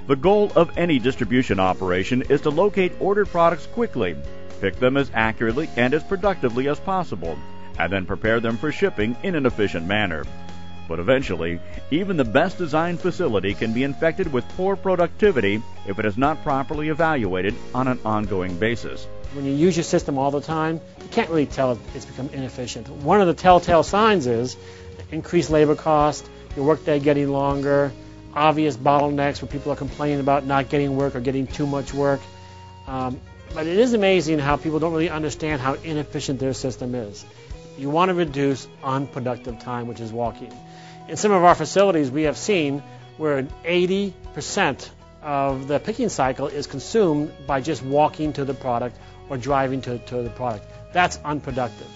The goal of any distribution operation is to locate ordered products quickly, pick them as accurately and as productively as possible, and then prepare them for shipping in an efficient manner. But eventually, even the best designed facility can be infected with poor productivity if it is not properly evaluated on an ongoing basis. When you use your system all the time, you can't really tell it's become inefficient. One of the telltale signs is increased labor cost, your workday getting longer, obvious bottlenecks where people are complaining about not getting work or getting too much work. But it is amazing how people don't really understand how inefficient their system is. You want to reduce unproductive time, which is walking. In some of our facilities, we have seen where 80% of the picking cycle is consumed by just walking to the product or driving to the product. That's unproductive.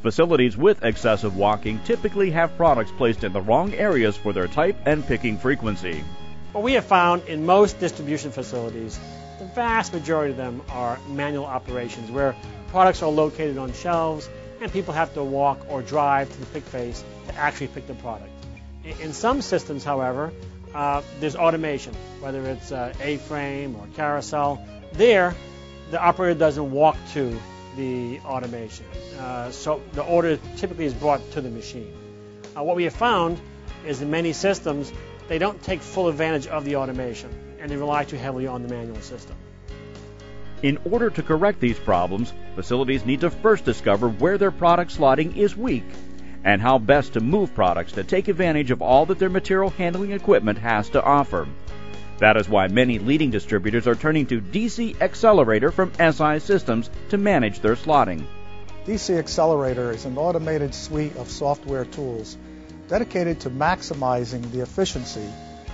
Facilities with excessive walking typically have products placed in the wrong areas for their type and picking frequency. What we have found in most distribution facilities, the vast majority of them are manual operations where products are located on shelves and people have to walk or drive to the pick face to actually pick the product. In some systems, however, there's automation, whether it's A-frame or carousel. There, the operator doesn't walk to the automation. So the order typically is brought to the machine. What we have found is in many systems, they don't take full advantage of the automation and they rely too heavily on the manual system. In order to correct these problems, facilities need to first discover where their product slotting is weak and how best to move products to take advantage of all that their material handling equipment has to offer. That is why many leading distributors are turning to DC Xcellerator from SI Systems to manage their slotting. DC Xcellerator is an automated suite of software tools dedicated to maximizing the efficiency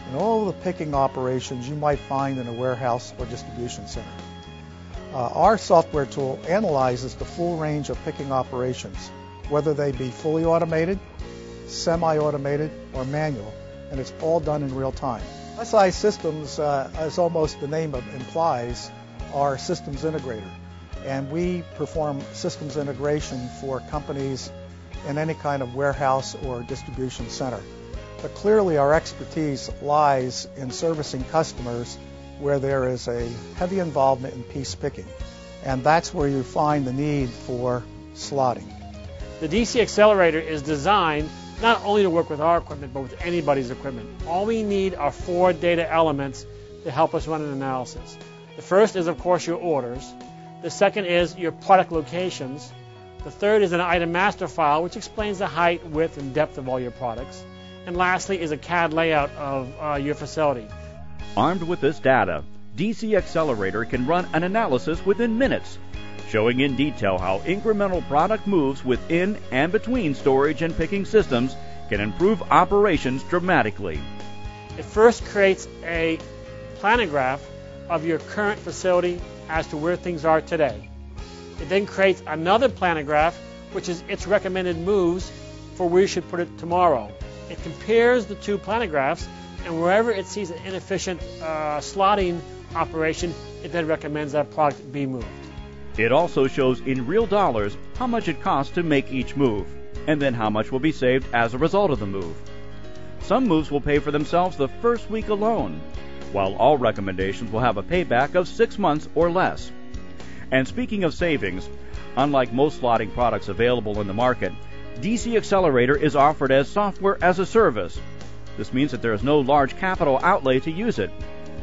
in all the picking operations you might find in a warehouse or distribution center. Our software tool analyzes the full range of picking operations, whether they be fully automated, semi-automated, or manual, and it's all done in real time. SI Systems, as almost the name implies, are systems integrator, and we perform systems integration for companies in any kind of warehouse or distribution center. But clearly our expertise lies in servicing customers where there is a heavy involvement in piece picking, and that's where you find the need for slotting. The DC Xcellerator is designed not only to work with our equipment, but with anybody's equipment. All we need are 4 data elements to help us run an analysis. The first is, of course, your orders. The second is your product locations. The third is an item master file, which explains the height, width, and depth of all your products. And lastly is a CAD layout of your facility. Armed with this data, DC Xcellerator can run an analysis within minutes, showing in detail how incremental product moves within and between storage and picking systems can improve operations dramatically. It first creates a planograph of your current facility as to where things are today. It then creates another planograph, which is its recommended moves for where you should put it tomorrow. It compares the 2 planographs, and wherever it sees an inefficient slotting operation, it then recommends that product be moved. It also shows in real dollars how much it costs to make each move, and then how much will be saved as a result of the move. Some moves will pay for themselves the first week alone, while all recommendations will have a payback of 6 months or less. And speaking of savings, unlike most slotting products available in the market, DC Xcellerator is offered as software as a service. This means that there is no large capital outlay to use it.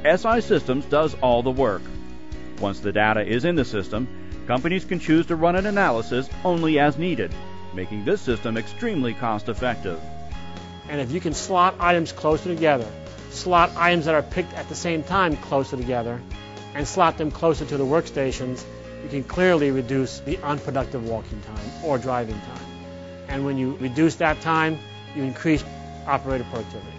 SI Systems does all the work. Once the data is in the system, companies can choose to run an analysis only as needed, making this system extremely cost-effective. And if you can slot items closer together, slot items that are picked at the same time closer together, and slot them closer to the workstations, you can clearly reduce the unproductive walking time or driving time. And when you reduce that time, you increase operator productivity.